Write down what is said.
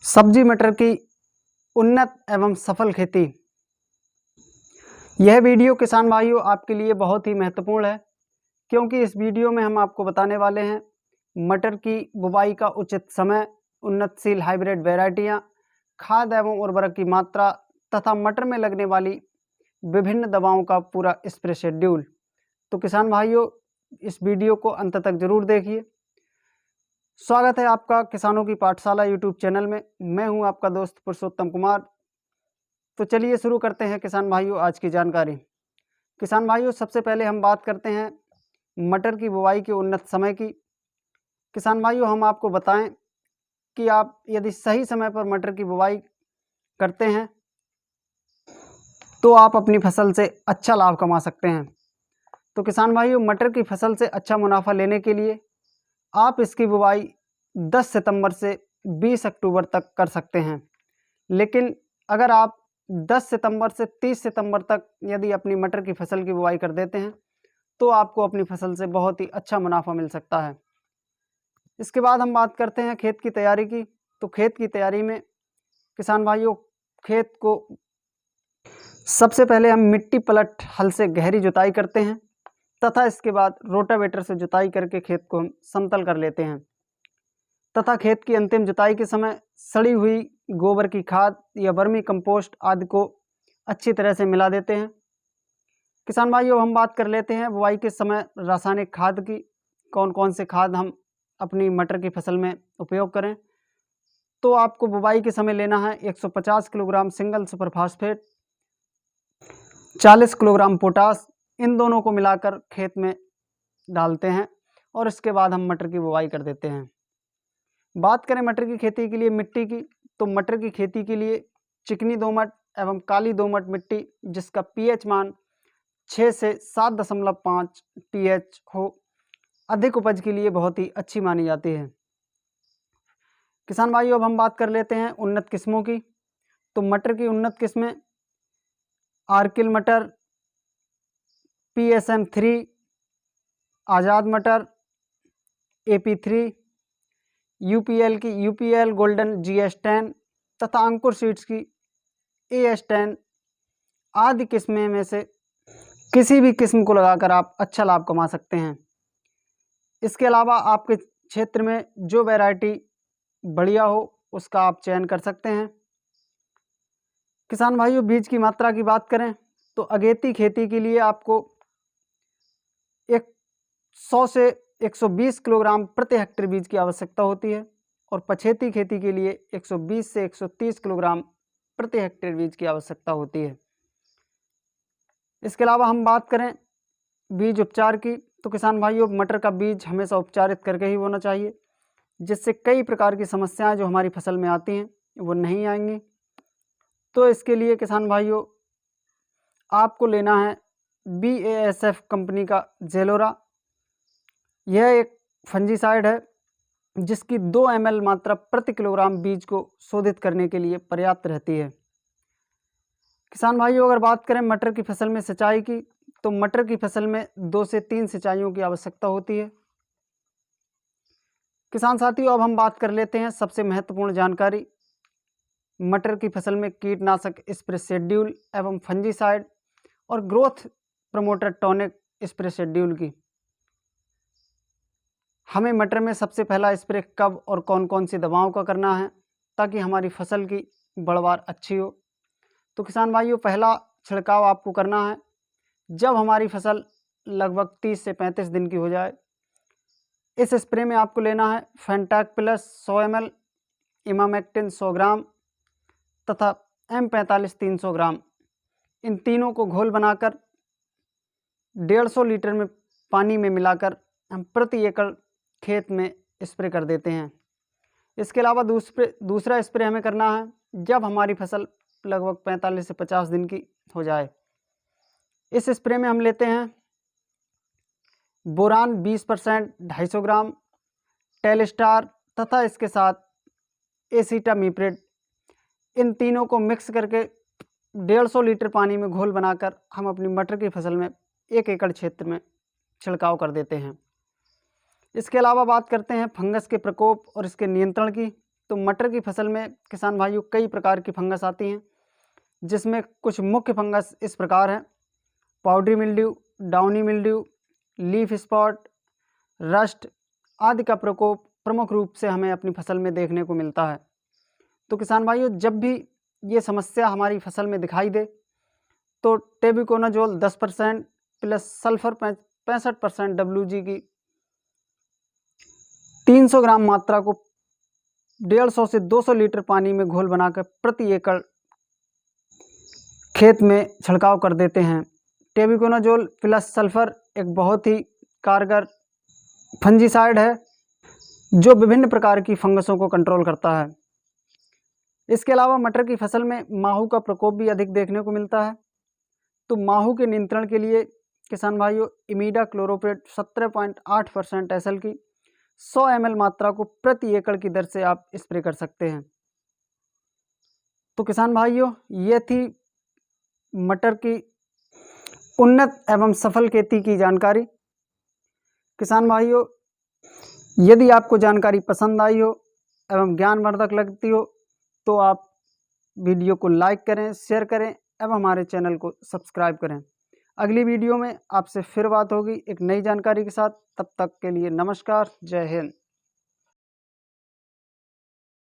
सब्जी मटर की उन्नत एवं सफल खेती। यह वीडियो किसान भाइयों आपके लिए बहुत ही महत्वपूर्ण है, क्योंकि इस वीडियो में हम आपको बताने वाले हैं मटर की बुवाई का उचित समय, उन्नतशील हाइब्रिड वैरायटियां, खाद एवं उर्वरक की मात्रा तथा मटर में लगने वाली विभिन्न दवाओं का पूरा स्प्रे शेड्यूल। तो किसान भाइयों, इस वीडियो को अंत तक जरूर देखिए। स्वागत है आपका किसानों की पाठशाला यूट्यूब चैनल में। मैं हूं आपका दोस्त पुरुषोत्तम कुमार। तो चलिए शुरू करते हैं किसान भाइयों आज की जानकारी। किसान भाइयों, सबसे पहले हम बात करते हैं मटर की बुवाई के उन्नत समय की। किसान भाइयों, हम आपको बताएं कि आप यदि सही समय पर मटर की बुवाई करते हैं तो आप अपनी फसल से अच्छा लाभ कमा सकते हैं। तो किसान भाइयों, मटर की फसल से अच्छा मुनाफा लेने के लिए आप इसकी बुवाई 10 सितंबर से 20 अक्टूबर तक कर सकते हैं। लेकिन अगर आप 10 सितंबर से 30 सितंबर तक यदि अपनी मटर की फसल की बुवाई कर देते हैं तो आपको अपनी फसल से बहुत ही अच्छा मुनाफा मिल सकता है। इसके बाद हम बात करते हैं खेत की तैयारी की। तो खेत की तैयारी में किसान भाइयों, खेत को सबसे पहले हम मिट्टी पलट हल से गहरी जुताई करते हैं तथा इसके बाद रोटावेटर से जुताई करके खेत को हम समतल कर लेते हैं तथा खेत की अंतिम जुताई के समय सड़ी हुई गोबर की खाद या वर्मी कंपोस्ट आदि को अच्छी तरह से मिला देते हैं। किसान भाइयों, हम बात कर लेते हैं बुआई के समय रासायनिक खाद की। कौन कौन से खाद हम अपनी मटर की फसल में उपयोग करें। तो आपको बुआई के समय लेना है 150 kilogram single super phosphate, 40 kilogram potash. इन दोनों को मिलाकर खेत में डालते हैं और इसके बाद हम मटर की बुवाई कर देते हैं। बात करें मटर की खेती के लिए मिट्टी की, तो मटर की खेती के लिए चिकनी दोमट एवं काली दोमट मिट्टी जिसका पीएच मान 6 से 7.5 पीएच हो, अधिक उपज के लिए बहुत ही अच्छी मानी जाती है। किसान भाइयों, अब हम बात कर लेते हैं उन्नत किस्मों की। तो मटर की उन्नत किस्में आर्किल मटर, PSM3, आज़ाद मटर, AP3, UPL की UPL गोल्डन GS10 तथा अंकुर सीड्स की AS10 आदि किस्में में से किसी भी किस्म को लगाकर आप अच्छा लाभ कमा सकते हैं। इसके अलावा आपके क्षेत्र में जो वैरायटी बढ़िया हो उसका आप चयन कर सकते हैं। किसान भाइयों, बीज की मात्रा की बात करें तो अगेती खेती के लिए आपको 100 से 120 किलोग्राम प्रति हेक्टेयर बीज की आवश्यकता होती है और पछेती खेती के लिए 120 से 130 किलोग्राम प्रति हेक्टेयर बीज की आवश्यकता होती है। इसके अलावा हम बात करें बीज उपचार की, तो किसान भाइयों, मटर का बीज हमेशा उपचारित करके ही बोना चाहिए, जिससे कई प्रकार की समस्याएं जो हमारी फसल में आती हैं वो नहीं आएंगी। तो इसके लिए किसान भाइयों, आपको लेना है BASF कंपनी का जेलोरा। यह एक फंजीसाइड है जिसकी 2 ml मात्रा प्रति किलोग्राम बीज को शोधित करने के लिए पर्याप्त रहती है। किसान भाइयों, अगर बात करें मटर की फसल में सिंचाई की, तो मटर की फसल में 2 से 3 सिंचाइयों की आवश्यकता होती है। किसान साथियों, अब हम बात कर लेते हैं सबसे महत्वपूर्ण जानकारी मटर की फसल में कीटनाशक स्प्रे शेड्यूल एवं फंजीसाइड और growth promoter tonic spray schedule की। हमें मटर में सबसे पहला स्प्रे कब और कौन कौन सी दवाओं का करना है ताकि हमारी फसल की बढ़वार अच्छी हो। तो किसान भाइयों, पहला छिड़काव आपको करना है जब हमारी फसल लगभग 30 से 35 दिन की हो जाए। इस स्प्रे में आपको लेना है फेंटैक प्लस 100 ml, इमामेक्टिन 100 ग्राम तथा M45 300 ग्राम। इन तीनों को घोल बनाकर 150 लीटर में पानी में मिलाकर हम प्रति एकड़ खेत में स्प्रे कर देते हैं। इसके अलावा दूसरा स्प्रे हमें करना है जब हमारी फसल लगभग 45 से 50 दिन की हो जाए। इस स्प्रे में हम लेते हैं बोरान 20% 250 ग्राम, टेलस्टार तथा इसके साथ एसिटामिप्रिड। इन तीनों को मिक्स करके 150 लीटर पानी में घोल बनाकर हम अपनी मटर की फसल में 1 एकड़ क्षेत्र में छिड़काव कर देते हैं। इसके अलावा बात करते हैं फंगस के प्रकोप और इसके नियंत्रण की। तो मटर की फसल में किसान भाइयों कई प्रकार की फंगस आती हैं, जिसमें कुछ मुख्य फंगस इस प्रकार हैं: powdery mildew, downy mildew, leaf spot, rust आदि का प्रकोप प्रमुख रूप से हमें अपनी फसल में देखने को मिलता है। तो किसान भाइयों, जब भी ये समस्या हमारी फसल में दिखाई दे तो टेबुकोनाजोल 10% प्लस सल्फर 65% WG की 300 ग्राम मात्रा को 150 से 200 लीटर पानी में घोल बनाकर प्रति एकड़ खेत में छिड़काव कर देते हैं। टेबुकोनाजोल प्लस सल्फर एक बहुत ही कारगर फंजीसाइड है जो विभिन्न प्रकार की फंगसों को कंट्रोल करता है। इसके अलावा मटर की फसल में माहू का प्रकोप भी अधिक देखने को मिलता है। तो माहू के नियंत्रण के लिए किसान भाइयों इमीडा क्लोरोप्रिड 17.8% SL की 100 ml मात्रा को प्रति एकड़ की दर से आप स्प्रे कर सकते हैं। तो किसान भाइयों, ये थी मटर की उन्नत एवं सफल खेती की जानकारी। किसान भाइयों, यदि आपको जानकारी पसंद आई हो एवं ज्ञानवर्धक लगती हो तो आप वीडियो को लाइक करें, शेयर करें एवं हमारे चैनल को सब्सक्राइब करें। अगली वीडियो में आपसे फिर बात होगी एक नई जानकारी के साथ। तब तक के लिए नमस्कार, जय हिंद।